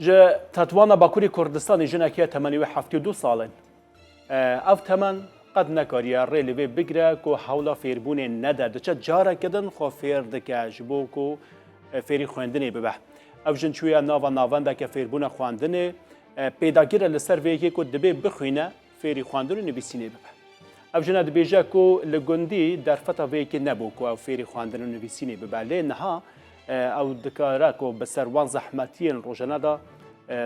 جا تطوانا باکوری کردستانی جنکی تمنی و 72 سالن اف تمن قد نکاریا ریلی و بگره که حولا فیربون نده دچه جاره کدن خو فیر دکه جبو که فیری خواندنی ببه اف جنچویا ناوانده که فیربون خواندنی پیداگیر لسر ویکی که دبی بخوینه فیری خواندن نویسینی ببه اف جنه دبیجه که لگندی در فتا ویکی نبو که فیری خواندن نویسینی ببه لینها او دکاره که بسروان زحمتین روزانه دا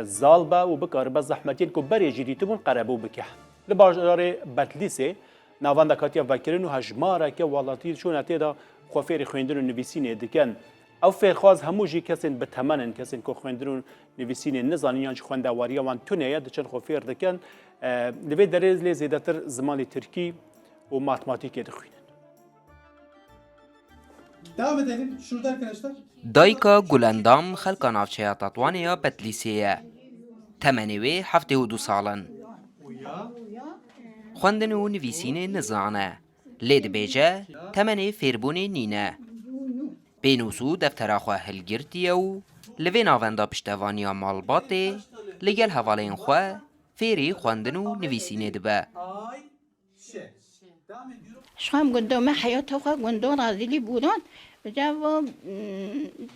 زالبه و بکار به زحمتین که بری جدیدتون قربو بکه. لباجار بتلیسه نوانده کاتیا وکرین و هجماره که والاتی چون تیدا خوفیر خویندن و نویسینه دکن. او فیرخواز هموجی کسین به تمنن کسین که خویندن و نویسینه نزانیان چه خونده واریا وان تونه دچن خوفیر دکن. لبی دریز لیزیدتر زمانی ترکی و ماتماتیک دخوینن. devam edelim. Şurada arkadaşlar. دایکا گلندام خلکا نافچه تطوانیا بتلیسیه تمنیوی 72 سالن خوندن و نویسین نزانه لید بیجه تمنی فیربونی نینه بینوسو دفتر خواه هلگرتیه و لوی ناوندا پشتوانیا مالباته لگل حوالین خواه فیری خوندن و نویسینه دبه شام گندم حیات خواه گندم رازیلی بودن بجاو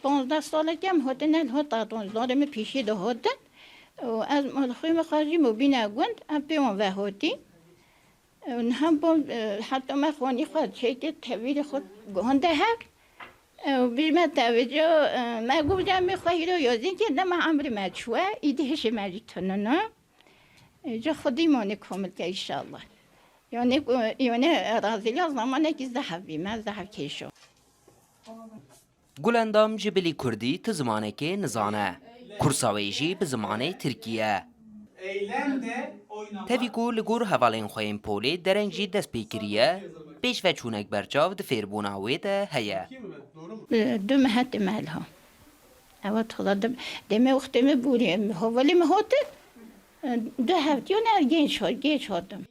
15 ساله کم هاتن هات دارم پیشی ده هاتن و از مالخوی مخارجی مبینه گند ام پیون و هاتی و هم با حتی ما خوانی خود شیء طویل خود گنده هک و بیشتر توجه ما گفتم میخواهی رو یازین که دم عمر مچوه ایده هش مجیتونه نه جا خودی مانه کامل که انشالله یعنی رازیلی از زمانی که ذهبی من ذهب کیشو گلندام جبلی کردی تزمانه که نزانه کرساویجی به زمانه ترکیه تفیکو لگور حوالین خویم پولی درنگی دست پیکریه پیش و چونک برچاو ده فیربوناوی ده هیه دو مهت مالها اوت خدا دم وقتی بوریم حوالی مهاته دو هفتیون گیش هاتم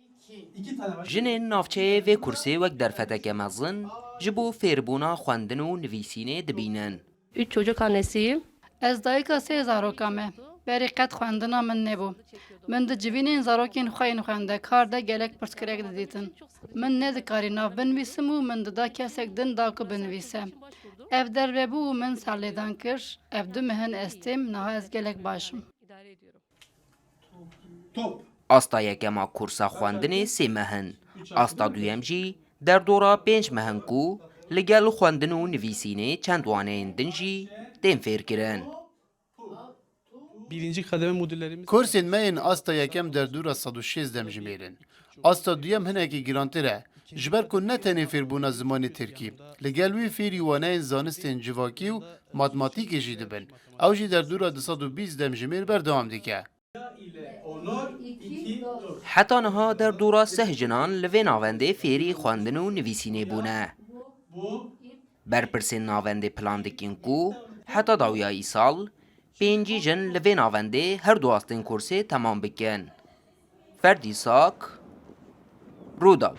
جنین نافچه و کرسی وک در فتک مزن جبو فیربونا خواندن و نویسینه دبینن 3 çocuk annesiyim. Ez dayıka sê zarokame. Berî qet xwendina min nebû. Min di civînên zarokên xwe yên xwende kar de gelek pirsgirêk didîtin. Min nedikarî nav binivîsim û min dida kesek din da ku binivîse. Ev dervebû û min serlêdan kir. Ev du mihin estêm niha ez gelek başim. Top. Asta yekema kursa xwendinê sê mehin. Asta duyem jî derdora 5 mehin ku li gel xwendin û nivîsînê çend waneyên din jî tên fêrkirin. Birinci kademe modüllerimiz Kursên me yên asta yekem derdora 106 demjimêrin. Asta duyem hinekî girantir e. Ji ber ku ne tenê fêrbûna zimanê Tirkî, li gel wî fêrî waneyên zanistên civakî û matematikê jî dibin. Ew jî derdora 220 demjimêr berdewam dike. Heta niha derdora seh cinan li vê navendê fêrî xwendin û nivîsînê bûne. Berpirsên navendê plan dikin ku heta dawya îsal pêncî jin li vê navendê her du astên kursê temam bikin. Ferdî sak Rûdal